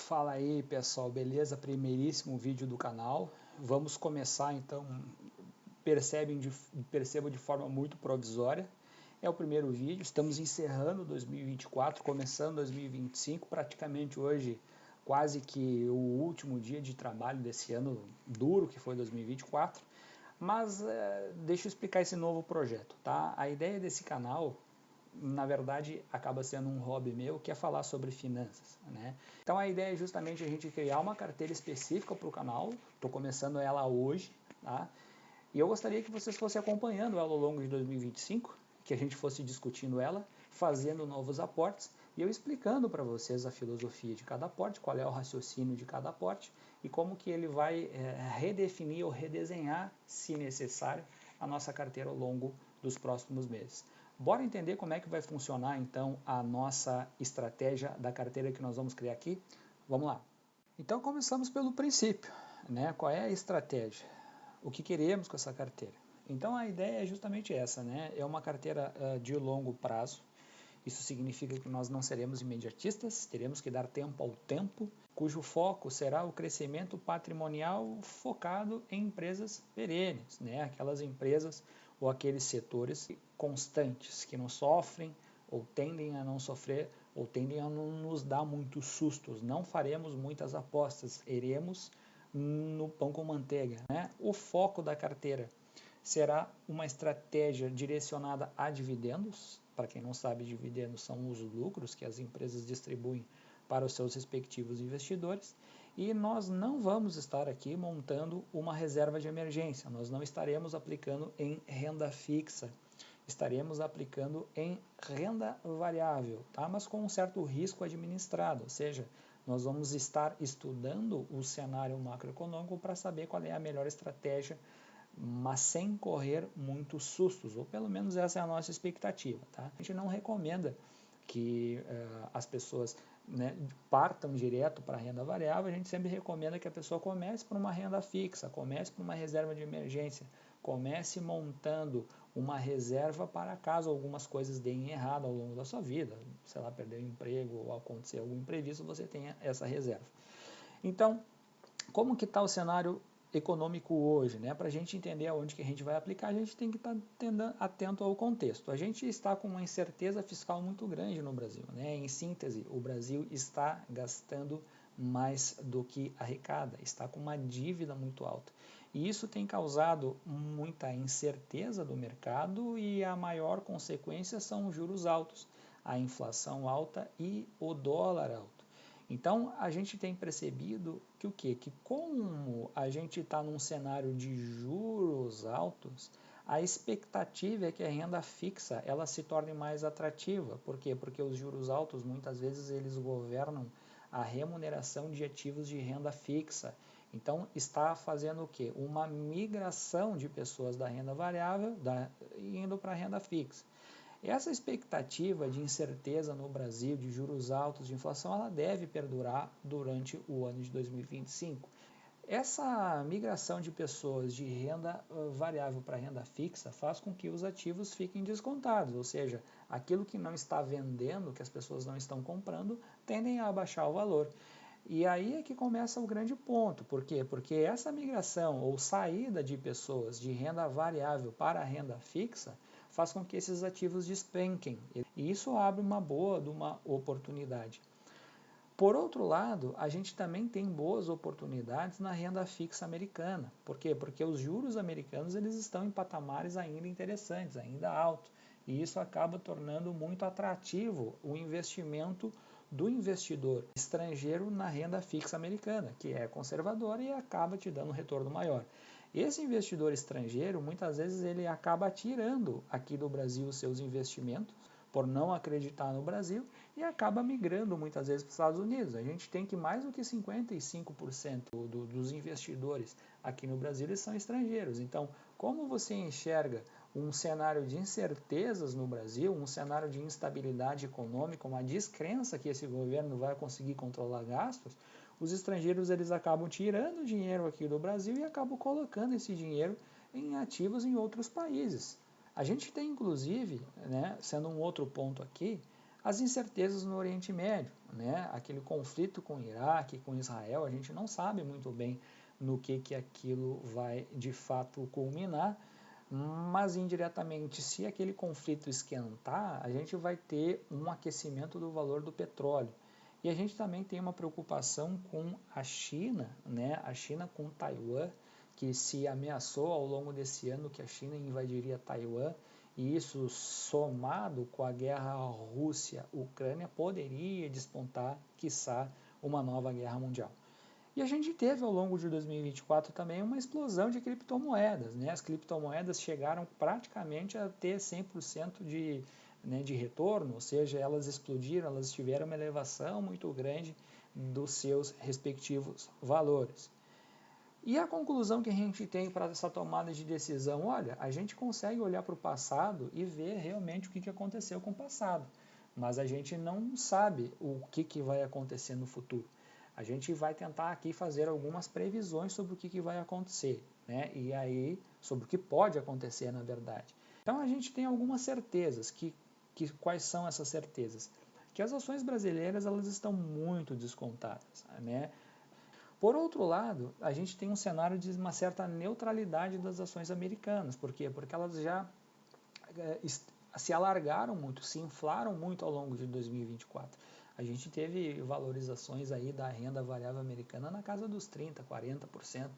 Fala aí pessoal, beleza? Primeiríssimo vídeo do canal. Vamos começar então, percebam de forma muito provisória. É o primeiro vídeo, estamos encerrando 2024, começando 2025, praticamente hoje quase que o último dia de trabalho desse ano duro que foi 2024. Mas deixa eu explicar esse novo projeto, tá? A ideia desse canal, na verdade, acaba sendo um hobby meu, que é falar sobre finanças, né? Então a ideia é justamente a gente criar uma carteira específica para o canal, estou começando ela hoje, tá? E eu gostaria que vocês fossem acompanhando ela ao longo de 2025, que a gente fosse discutindo ela, fazendo novos aportes, e eu explicando para vocês a filosofia de cada aporte, qual é o raciocínio de cada aporte, e como que ele vai redefinir ou redesenhar, se necessário, a nossa carteira ao longo dos próximos meses. Bora entender como é que vai funcionar então a nossa estratégia da carteira que nós vamos criar aqui? Vamos lá. Então começamos pelo princípio, né? Qual é a estratégia? O que queremos com essa carteira? Então a ideia é justamente essa, né? É uma carteira de longo prazo. Isso significa que nós não seremos imediatistas, teremos que dar tempo ao tempo, cujo foco será o crescimento patrimonial focado em empresas perenes, né? Aquelas empresas ou aqueles setores constantes, que não sofrem ou tendem a não sofrer ou tendem a não nos dar muitos sustos. Não faremos muitas apostas, iremos no pão com manteiga, né? O foco da carteira será uma estratégia direcionada a dividendos. Para quem não sabe, dividendos são os lucros que as empresas distribuem para os seus respectivos investidores. E nós não vamos estar aqui montando uma reserva de emergência, nós não estaremos aplicando em renda fixa, estaremos aplicando em renda variável, tá? Mas com um certo risco administrado, ou seja, nós vamos estar estudando o cenário macroeconômico para saber qual é a melhor estratégia, mas sem correr muitos sustos, ou pelo menos essa é a nossa expectativa, tá? A gente não recomenda que as pessoas, né, partam direto para a renda variável. A gente sempre recomenda que a pessoa comece por uma renda fixa, comece por uma reserva de emergência, comece montando uma reserva para caso algumas coisas deem errado ao longo da sua vida, sei lá, perder o emprego ou acontecer algum imprevisto, você tenha essa reserva. Então, como que está o cenário econômico hoje, né? Para a gente entender aonde que a gente vai aplicar, a gente tem que estar atento ao contexto. A gente está com uma incerteza fiscal muito grande no Brasil, né? Em síntese, o Brasil está gastando mais do que arrecada, está com uma dívida muito alta. E isso tem causado muita incerteza do mercado e a maior consequência são os juros altos, a inflação alta e o dólar alto. Então a gente tem percebido que o quê? Que como a gente está num cenário de juros altos, a expectativa é que a renda fixa ela se torne mais atrativa. Por quê? Porque os juros altos muitas vezes eles governam a remuneração de ativos de renda fixa. Então está fazendo o quê? Uma migração de pessoas da renda variável indo para a renda fixa. Essa expectativa de incerteza no Brasil, de juros altos, de inflação, ela deve perdurar durante o ano de 2025. Essa migração de pessoas de renda variável para renda fixa faz com que os ativos fiquem descontados, ou seja, aquilo que não está vendendo, que as pessoas não estão comprando, tendem a abaixar o valor. E aí é que começa o grande ponto. Por quê? Porque essa migração ou saída de pessoas de renda variável para a renda fixa faz com que esses ativos despenquem. E isso abre uma boa de uma oportunidade. Por outro lado, a gente também tem boas oportunidades na renda fixa americana. Por quê? Porque os juros americanos eles estão em patamares ainda interessantes, ainda altos. E isso acaba tornando muito atrativo o investimento do investidor estrangeiro na renda fixa americana, que é conservadora e acaba te dando um retorno maior. Esse investidor estrangeiro, muitas vezes, ele acaba tirando aqui do Brasil os seus investimentos, por não acreditar no Brasil, e acaba migrando muitas vezes para os Estados Unidos. A gente tem que mais do que 55% dos investidores aqui no Brasil eles são estrangeiros. Então, como você enxerga um cenário de incertezas no Brasil, um cenário de instabilidade econômica, uma descrença que esse governo vai conseguir controlar gastos, os estrangeiros eles acabam tirando dinheiro aqui do Brasil e acabam colocando esse dinheiro em ativos em outros países. A gente tem, inclusive, né, sendo um outro ponto aqui, as incertezas no Oriente Médio, né? Aquele conflito com o Iraque, com Israel, a gente não sabe muito bem no que aquilo vai de fato culminar, mas indiretamente, se aquele conflito esquentar, a gente vai ter um aquecimento do valor do petróleo. E a gente também tem uma preocupação com a China, né? A China com Taiwan, que se ameaçou ao longo desse ano que a China invadiria Taiwan, e isso somado com a guerra Rússia-Ucrânia poderia despontar, quiçá, uma nova guerra mundial. E a gente teve ao longo de 2024 também uma explosão de criptomoedas, né? As criptomoedas chegaram praticamente a ter 100% de retorno, ou seja, elas explodiram, elas tiveram uma elevação muito grande dos seus respectivos valores. E a conclusão que a gente tem para essa tomada de decisão, olha, a gente consegue olhar para o passado e ver realmente o que aconteceu com o passado, mas a gente não sabe o que vai acontecer no futuro. A gente vai tentar aqui fazer algumas previsões sobre o que vai acontecer, né? E aí, sobre o que pode acontecer, na verdade. Então, a gente tem algumas certezas. Quais são essas certezas? Que as ações brasileiras elas estão muito descontadas, né? Por outro lado, a gente tem um cenário de uma certa neutralidade das ações americanas. Por quê? Porque elas já se alargaram muito, se inflaram muito ao longo de 2024. A gente teve valorizações aí da renda variável americana na casa dos 30%, 40%,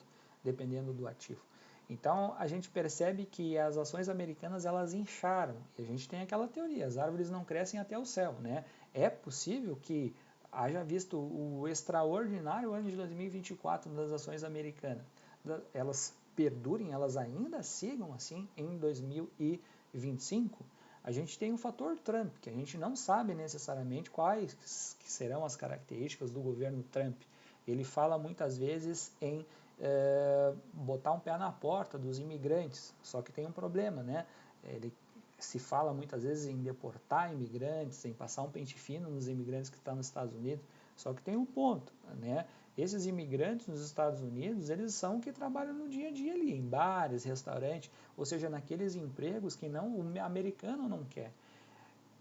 dependendo do ativo. Então, a gente percebe que as ações americanas elas incharam. E a gente tem aquela teoria, as árvores não crescem até o céu, né? É possível que haja visto o extraordinário ano de 2024 das ações americanas. Elas perdurem, elas ainda sigam assim em 2025. A gente tem o fator Trump, que a gente não sabe necessariamente quais que serão as características do governo Trump. Ele fala muitas vezes em botar um pé na porta dos imigrantes, só que tem um problema, né? Ele se fala muitas vezes em deportar imigrantes, em passar um pente fino nos imigrantes que estão nos Estados Unidos, só que tem um ponto, né? Esses imigrantes nos Estados Unidos, eles são que trabalham no dia a dia ali, em bares, restaurantes, ou seja, naqueles empregos que o americano não quer.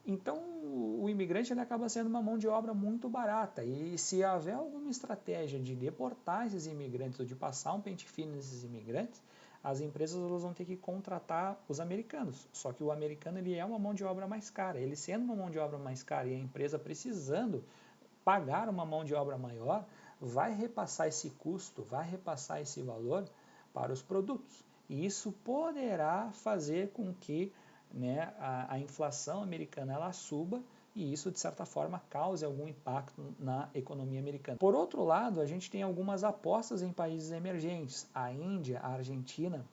Então, o imigrante ele acaba sendo uma mão de obra muito barata, e se houver alguma estratégia de deportar esses imigrantes ou de passar um pente fino nesses imigrantes, as empresas elas vão ter que contratar os americanos. Só que o americano ele é uma mão de obra mais cara. Ele sendo uma mão de obra mais cara e a empresa precisando pagar uma mão de obra maior, vai repassar esse custo, vai repassar esse valor para os produtos. E isso poderá fazer com que a inflação americana ela suba e isso, de certa forma, cause algum impacto na economia americana. Por outro lado, a gente tem algumas apostas em países emergentes. A Índia, a Argentina,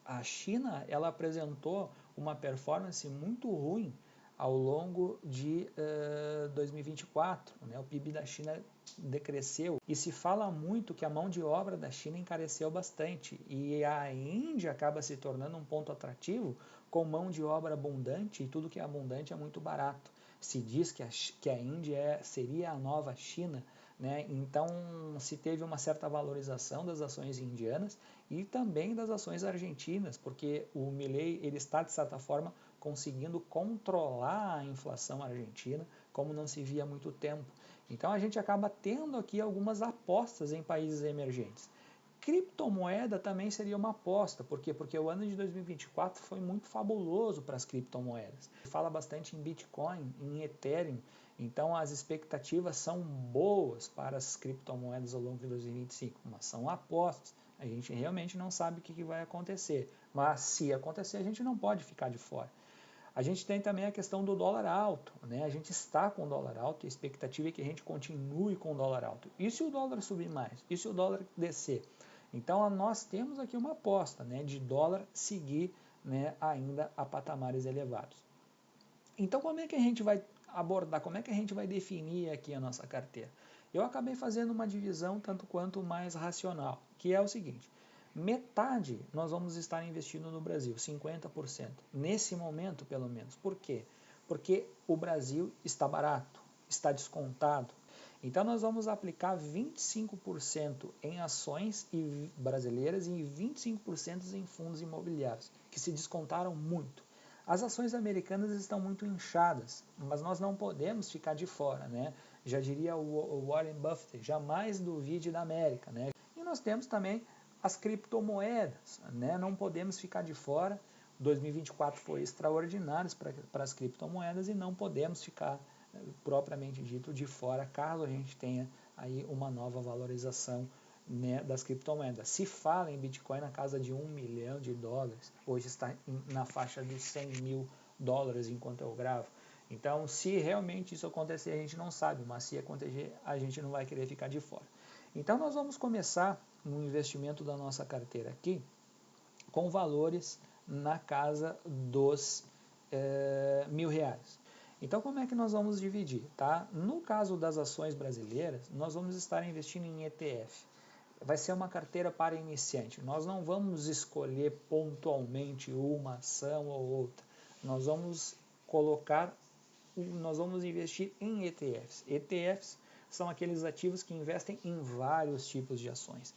a China, ela apresentou uma performance muito ruim ao longo de 2024. Né? O PIB da China decresceu e se fala muito que a mão de obra da China encareceu bastante e a Índia acaba se tornando um ponto atrativo com mão de obra abundante e tudo que é abundante é muito barato. Se diz que a Índia seria a nova China, né? Então se teve uma certa valorização das ações indianas e também das ações argentinas, porque o Milei ele está de certa forma conseguindo controlar a inflação argentina como não se via há muito tempo. Então a gente acaba tendo aqui algumas apostas em países emergentes. Criptomoeda também seria uma aposta, por quê? Porque o ano de 2024 foi muito fabuloso para as criptomoedas. Fala bastante em Bitcoin, em Ethereum, então as expectativas são boas para as criptomoedas ao longo de 2025, mas são apostas. A gente realmente não sabe o que vai acontecer, mas se acontecer a gente não pode ficar de fora. A gente tem também a questão do dólar alto, né? A gente está com o dólar alto e a expectativa é que a gente continue com o dólar alto. E se o dólar subir mais? E se o dólar descer? Então nós temos aqui uma aposta, né, de dólar seguir, né, ainda a patamares elevados. Então como é que a gente vai abordar, como é que a gente vai definir aqui a nossa carteira? Eu acabei fazendo uma divisão tanto quanto mais racional, que é o seguinte: metade nós vamos estar investindo no Brasil, 50%, nesse momento pelo menos. Por quê? Porque o Brasil está barato, está descontado. Então nós vamos aplicar 25% em ações brasileiras e 25% em fundos imobiliários, que se descontaram muito. As ações americanas estão muito inchadas, mas nós não podemos ficar de fora, né? Já diria o Warren Buffett, jamais duvide da América, né? E nós temos também as criptomoedas, né? Não podemos ficar de fora. 2024 foi extraordinário para as criptomoedas e não podemos ficar, propriamente dito, de fora, caso a gente tenha aí uma nova valorização, né, das criptomoedas. Se fala em Bitcoin na casa de $1 milhão, hoje está na faixa dos $100 mil enquanto eu gravo. Então, se realmente isso acontecer, a gente não sabe, mas se acontecer, a gente não vai querer ficar de fora. Então, nós vamos começar no investimento da nossa carteira aqui, com valores na casa dos R$1.000. Então, como é que nós vamos dividir? Tá? No caso das ações brasileiras, nós vamos estar investindo em ETF. Vai ser uma carteira para iniciante. Nós não vamos escolher pontualmente uma ação ou outra. Nós vamos investir em ETFs. ETFs são aqueles ativos que investem em vários tipos de ações.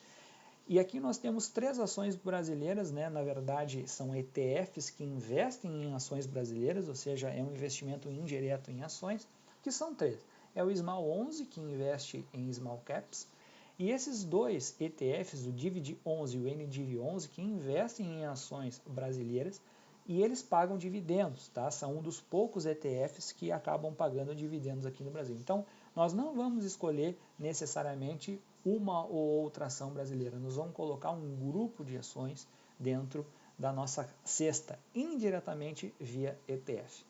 E aqui nós temos 3 ações brasileiras, né? Na verdade são ETFs que investem em ações brasileiras, ou seja, é um investimento indireto em ações, que são 3. É o Small 11, que investe em Small Caps, e esses 2 ETFs, o Divid 11 e o NDIV 11, que investem em ações brasileiras, e eles pagam dividendos, tá? São um dos poucos ETFs que acabam pagando dividendos aqui no Brasil. Então, nós não vamos escolher necessariamente uma ou outra ação brasileira. Nós vamos colocar um grupo de ações dentro da nossa cesta, indiretamente via ETF.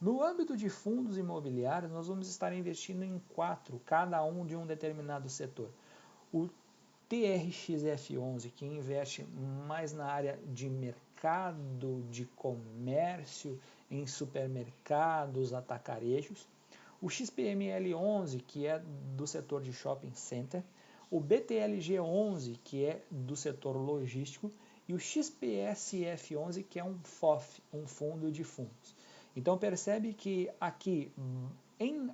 No âmbito de fundos imobiliários, nós vamos estar investindo em 4, cada um de um determinado setor. O TRXF11, que investe mais na área de mercado, de comércio, em supermercados, atacarejos. O XPML11, que é do setor de shopping center. O BTLG11, que é do setor logístico. E o XPSF11, que é um FOF, um fundo de fundos. Então percebe que aqui,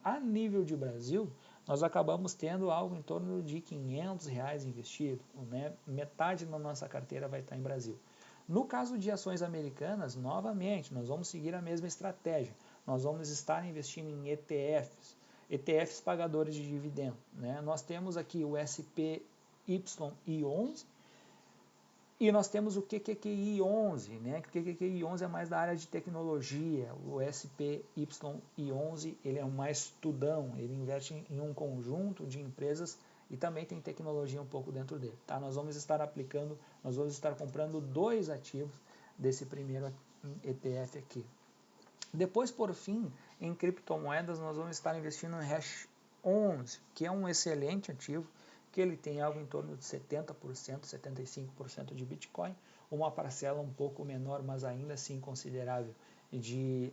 a nível de Brasil, nós acabamos tendo algo em torno de R$500 investido, né? Metade da nossa carteira vai estar em Brasil. No caso de ações americanas, novamente, nós vamos seguir a mesma estratégia. Nós vamos estar investindo em ETFs, ETFs pagadores de dividendo, né? Nós temos aqui o SPY11, e nós temos o QQQI11, né? O QQQI11 é mais da área de tecnologia. O SPY11 ele é um mais tudão, ele investe em um conjunto de empresas e também tem tecnologia um pouco dentro dele. Tá? Nós vamos estar comprando 2 ativos desse primeiro ETF aqui. Depois, por fim, em criptomoedas, nós vamos estar investindo em Hash11, que é um excelente ativo, que ele tem algo em torno de 70%, 75% de Bitcoin, uma parcela um pouco menor, mas ainda assim considerável, de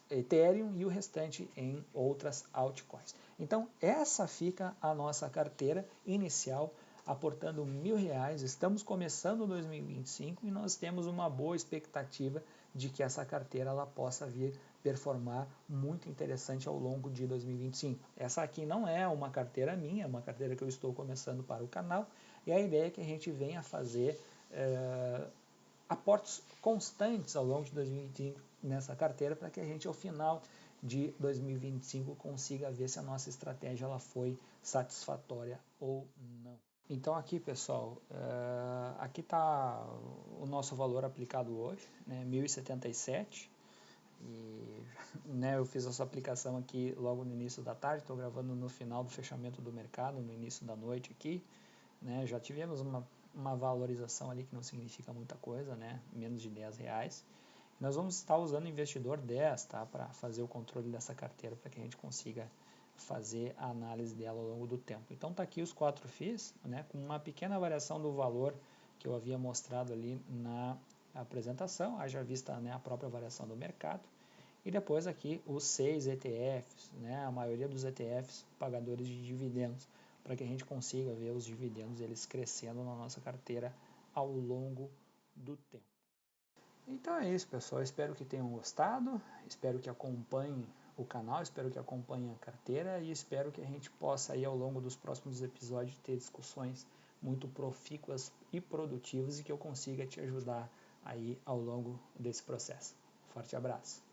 Ethereum e o restante em outras altcoins. Então, essa fica a nossa carteira inicial, aportando R$1.000. Estamos começando 2025 e nós temos uma boa expectativa de que essa carteira ela possa vir performar muito interessante ao longo de 2025. Essa aqui não é uma carteira minha, é uma carteira que eu estou começando para o canal, e a ideia é que a gente venha fazer aportes constantes ao longo de 2025 nessa carteira, para que a gente ao final de 2025 consiga ver se a nossa estratégia ela foi satisfatória ou não. Então aqui, pessoal, aqui está o nosso valor aplicado hoje, né, 1.077, e né, eu fiz essa aplicação aqui logo no início da tarde, estou gravando no final do fechamento do mercado, no início da noite aqui, né, já tivemos uma valorização ali que não significa muita coisa, né, menos de R$10. Nós vamos estar usando o investidor 10, tá, para fazer o controle dessa carteira, para que a gente consiga fazer a análise dela ao longo do tempo. Então tá aqui os 4 FIIs, né, com uma pequena variação do valor que eu havia mostrado ali na apresentação, haja vista, né, a própria variação do mercado, e depois aqui os 6 ETFs, né, a maioria dos ETFs pagadores de dividendos, para que a gente consiga ver os dividendos eles crescendo na nossa carteira ao longo do tempo. Então é isso, pessoal, espero que tenham gostado, espero que acompanhem o canal, espero que acompanhem a carteira e espero que a gente possa aí ao longo dos próximos episódios ter discussões muito profícuas e produtivas e que eu consiga te ajudar aí ao longo desse processo. Forte abraço!